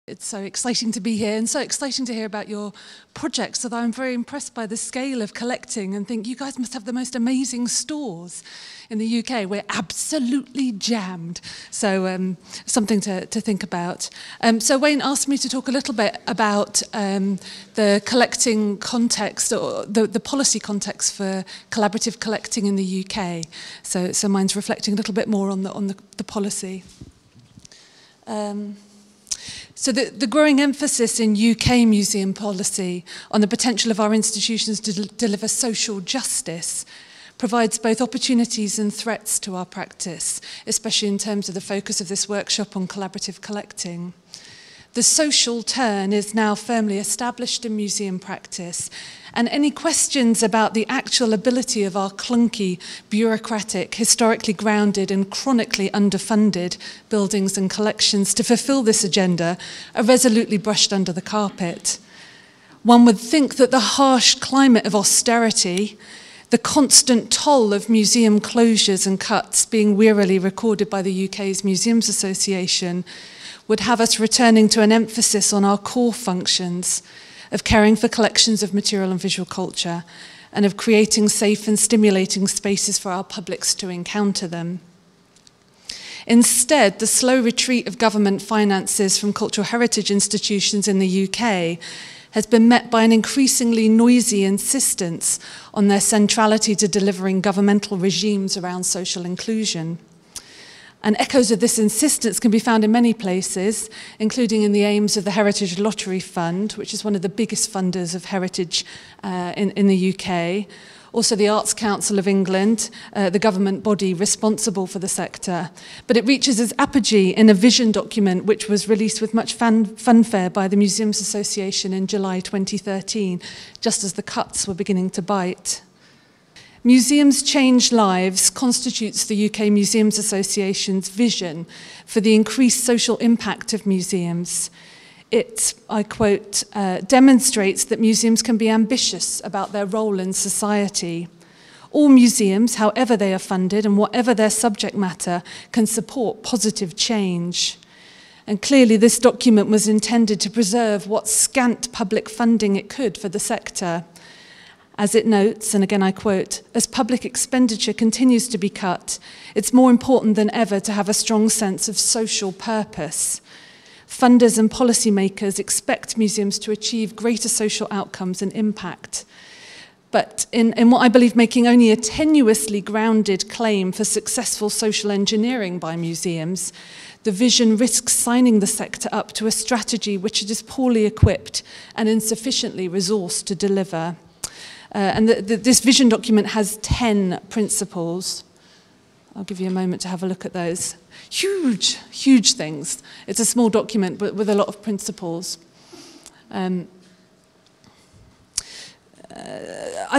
It's so exciting to be here and so exciting to hear about your projects. So I'm very impressed by the scale of collecting and think you guys must have the most amazing stores in the UK. We're absolutely jammed. So something to think about. So Wayne asked me to talk a little bit about the collecting context or the policy context for collaborative collecting in the UK. So mine's reflecting a little bit more on the policy. So the growing emphasis in UK museum policy on the potential of our institutions to deliver social justice provides both opportunities and threats to our practice, especially in terms of the focus of this workshop on collaborative collecting. The social turn is now firmly established in museum practice, and any questions about the actual ability of our clunky, bureaucratic, historically grounded and chronically underfunded buildings and collections to fulfill this agenda are resolutely brushed under the carpet. One would think that the harsh climate of austerity, the constant toll of museum closures and cuts being wearily recorded by the UK's Museums Association would have us returning to an emphasis on our core functions of caring for collections of material and visual culture and of creating safe and stimulating spaces for our publics to encounter them. Instead, the slow retreat of government finances from cultural heritage institutions in the UK has been met by an increasingly noisy insistence on their centrality to delivering governmental regimes around social inclusion. And echoes of this insistence can be found in many places, including in the aims of the Heritage Lottery Fund, which is one of the biggest funders of heritage in the UK. Also the Arts Council of England, the government body responsible for the sector. But it reaches its apogee in a vision document which was released with much fanfare by the Museums Association in July 2013, just as the cuts were beginning to bite. Museums Change Lives constitutes the UK Museums Association's vision for the increased social impact of museums. It, I quote, demonstrates that museums can be ambitious about their role in society. All museums, however they are funded and whatever their subject matter, can support positive change. And clearly this document was intended to preserve what scant public funding it could for the sector. As it notes, and again I quote, as public expenditure continues to be cut, it's more important than ever to have a strong sense of social purpose. Funders and policymakers expect museums to achieve greater social outcomes and impact. But in what I believe making only a tenuously grounded claim for successful social engineering by museums, the vision risks signing the sector up to a strategy which it is poorly equipped and insufficiently resourced to deliver. This vision document has 10 principles. I'll give you a moment to have a look at those. Huge, huge things. It's a small document, but with a lot of principles. I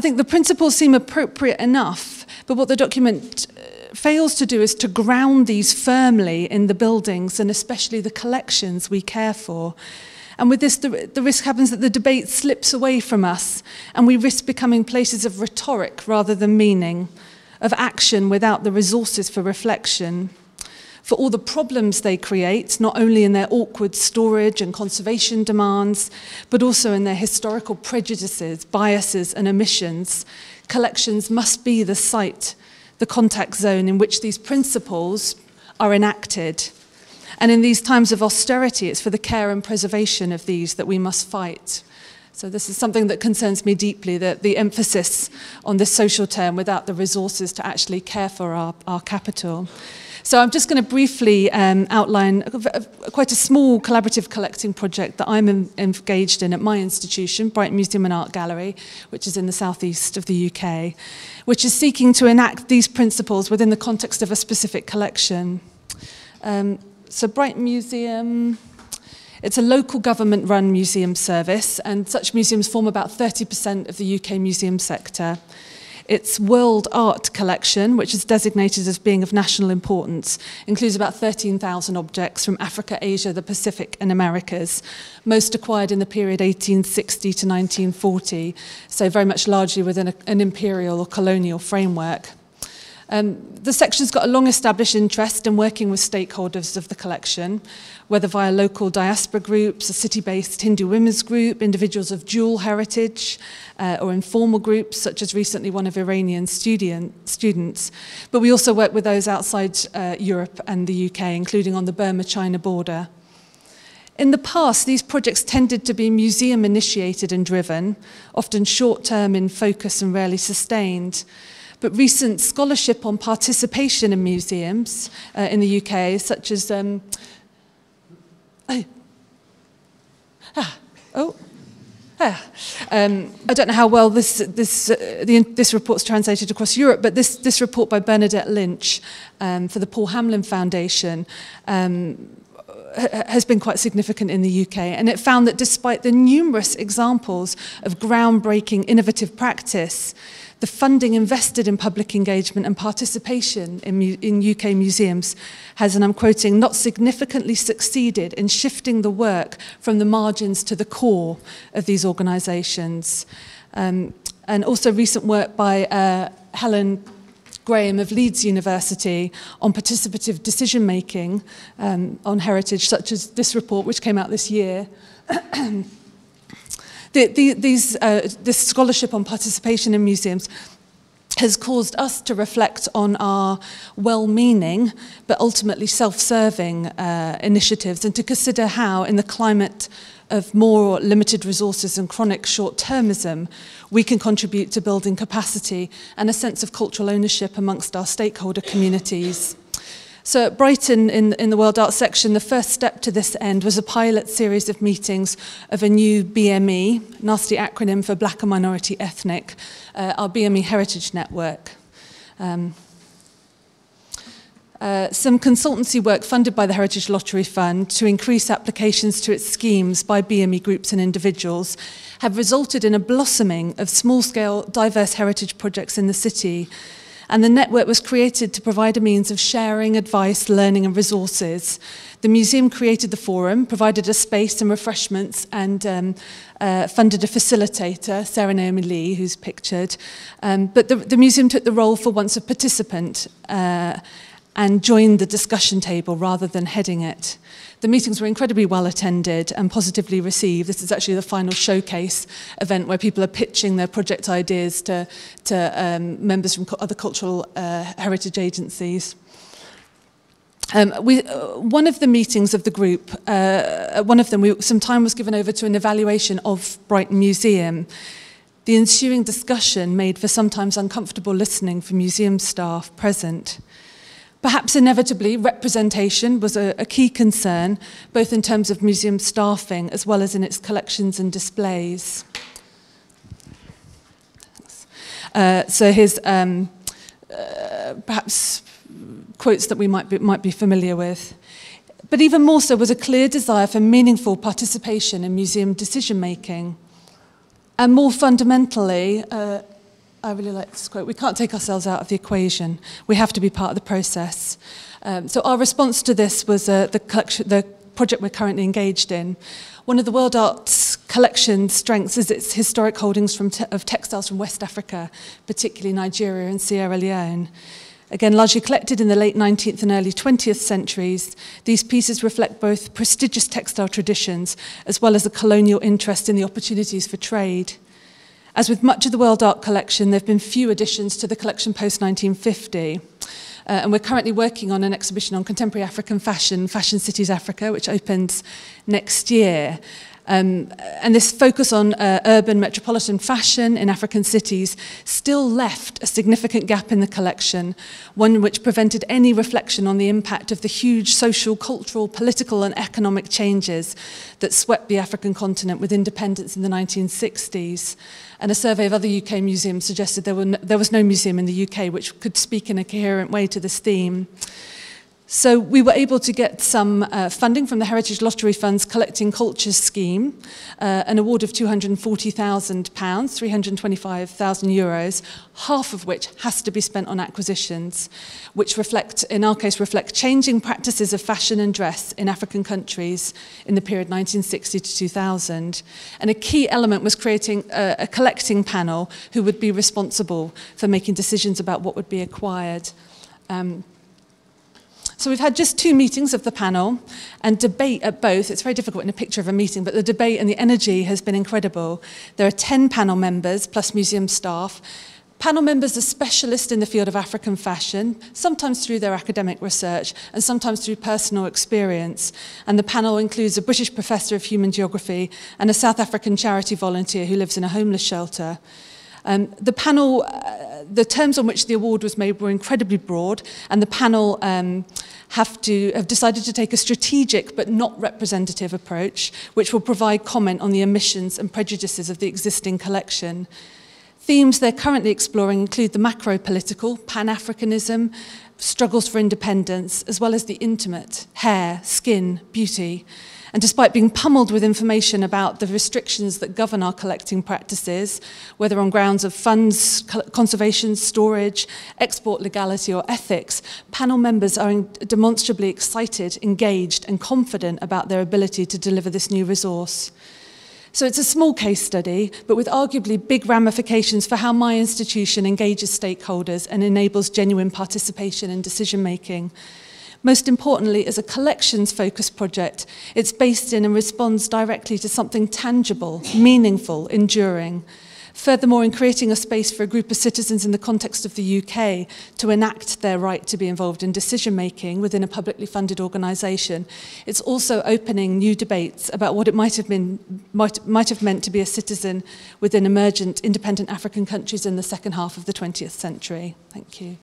think the principles seem appropriate enough, but what the document fails to do is to ground these firmly in the buildings and especially the collections we care for. And with this, the risk happens that the debate slips away from us and we risk becoming places of rhetoric rather than meaning, of action without the resources for reflection, for all the problems they create, not only in their awkward storage and conservation demands, but also in their historical prejudices, biases and omissions. Collections must be the site, the contact zone in which these principles are enacted. And in these times of austerity, it's for the care and preservation of these that we must fight. So this is something that concerns me deeply, that the emphasis on this social term without the resources to actually care for our capital. So I'm just going to briefly outline quite a small collaborative collecting project that I'm engaged in at my institution, Brighton Museum and Art Gallery, which is in the southeast of the UK, which is seeking to enact these principles within the context of a specific collection. So Brighton Museum, it's a local government-run museum service, and such museums form about 30% of the UK museum sector. Its World Art Collection, which is designated as being of national importance, includes about 13,000 objects from Africa, Asia, the Pacific and Americas, most acquired in the period 1860 to 1940, so very much largely within an imperial or colonial framework. The section's got a long-established interest in working with stakeholders of the collection, whether via local diaspora groups, a city-based Hindu women's group, individuals of dual heritage, or informal groups, such as recently one of Iranian students. But we also work with those outside Europe and the UK, including on the Burma-China border. In the past, these projects tended to be museum-initiated and driven, often short-term in focus and rarely sustained. But recent scholarship on participation in museums in the UK, such as... I don't know how well this report's translated across Europe, but this report by Bernadette Lynch for the Paul Hamlin Foundation has been quite significant in the UK, and it found that despite the numerous examples of groundbreaking innovative practice, the funding invested in public engagement and participation in UK museums has, and I'm quoting, not significantly succeeded in shifting the work from the margins to the core of these organisations. And also recent work by Helen Graham of Leeds University on participative decision-making on heritage, such as this report, which came out this year. This scholarship on participation in museums has caused us to reflect on our well-meaning but ultimately self-serving initiatives, and to consider how, in the climate of more limited resources and chronic short-termism, we can contribute to building capacity and a sense of cultural ownership amongst our stakeholder communities. So at Brighton, in the World Arts section, the first step to this end was a pilot series of meetings of a new BME, nasty acronym for Black and Minority Ethnic, our BME Heritage Network. Some consultancy work funded by the Heritage Lottery Fund to increase applications to its schemes by BME groups and individuals have resulted in a blossoming of small-scale, diverse heritage projects in the city. And the network was created to provide a means of sharing advice, learning and resources. The museum created the forum, provided a space and refreshments, and funded a facilitator, Sarah Naomi Lee, who's pictured. But the museum took the role for once of participant and joined the discussion table rather than heading it. The meetings were incredibly well attended and positively received. This is actually the final showcase event where people are pitching their project ideas to members from other cultural heritage agencies. One of the meetings of the group, one of them, some time was given over to an evaluation of Brighton Museum. The ensuing discussion made for sometimes uncomfortable listening for museum staff present. Perhaps inevitably, representation was a key concern, both in terms of museum staffing as well as in its collections and displays. So here's perhaps quotes that we might be familiar with. But even more so was a clear desire for meaningful participation in museum decision-making. And more fundamentally, I really like this quote, we can't take ourselves out of the equation. We have to be part of the process. So our response to this was the project we're currently engaged in. One of the World Arts collection strengths is its historic holdings of textiles from West Africa, particularly Nigeria and Sierra Leone. Again, largely collected in the late 19th and early 20th centuries, these pieces reflect both prestigious textile traditions as well as a colonial interest in the opportunities for trade. As with much of the World Art collection, there have been few additions to the collection post-1950. And we're currently working on an exhibition on contemporary African fashion, Fashion Cities Africa, which opens next year. And this focus on urban metropolitan fashion in African cities still left a significant gap in the collection, one which prevented any reflection on the impact of the huge social, cultural, political and economic changes that swept the African continent with independence in the 1960s. And a survey of other UK museums suggested there was no museum in the UK which could speak in a coherent way to this theme. So we were able to get some funding from the Heritage Lottery Fund's Collecting Cultures scheme, an award of £240,000, 325,000 euros, half of which has to be spent on acquisitions, which reflect, in our case, reflect changing practices of fashion and dress in African countries in the period 1960 to 2000. And a key element was creating a collecting panel who would be responsible for making decisions about what would be acquired. So we've had just 2 meetings of the panel and debate at both. It's very difficult in a picture of a meeting, but the debate and the energy has been incredible. There are 10 panel members plus museum staff. Panel members are specialists in the field of African fashion, sometimes through their academic research and sometimes through personal experience. And the panel includes a British professor of human geography and a South African charity volunteer who lives in a homeless shelter. The panel, the terms on which the award was made were incredibly broad, and the panel have decided to take a strategic but not representative approach, which will provide comment on the omissions and prejudices of the existing collection. Themes they're currently exploring include the macro-political, Pan-Africanism, struggles for independence, as well as the intimate, hair, skin, beauty. And despite being pummeled with information about the restrictions that govern our collecting practices, whether on grounds of funds, conservation, storage, export legality or ethics, panel members are demonstrably excited, engaged and confident about their ability to deliver this new resource. So it's a small case study, but with arguably big ramifications for how my institution engages stakeholders and enables genuine participation in decision-making. Most importantly, as a collections-focused project, it's based in and responds directly to something tangible, meaningful, enduring. Furthermore, in creating a space for a group of citizens in the context of the UK to enact their right to be involved in decision-making within a publicly funded organisation, it's also opening new debates about what it might have meant to be a citizen within emergent, independent African countries in the second half of the 20th century. Thank you.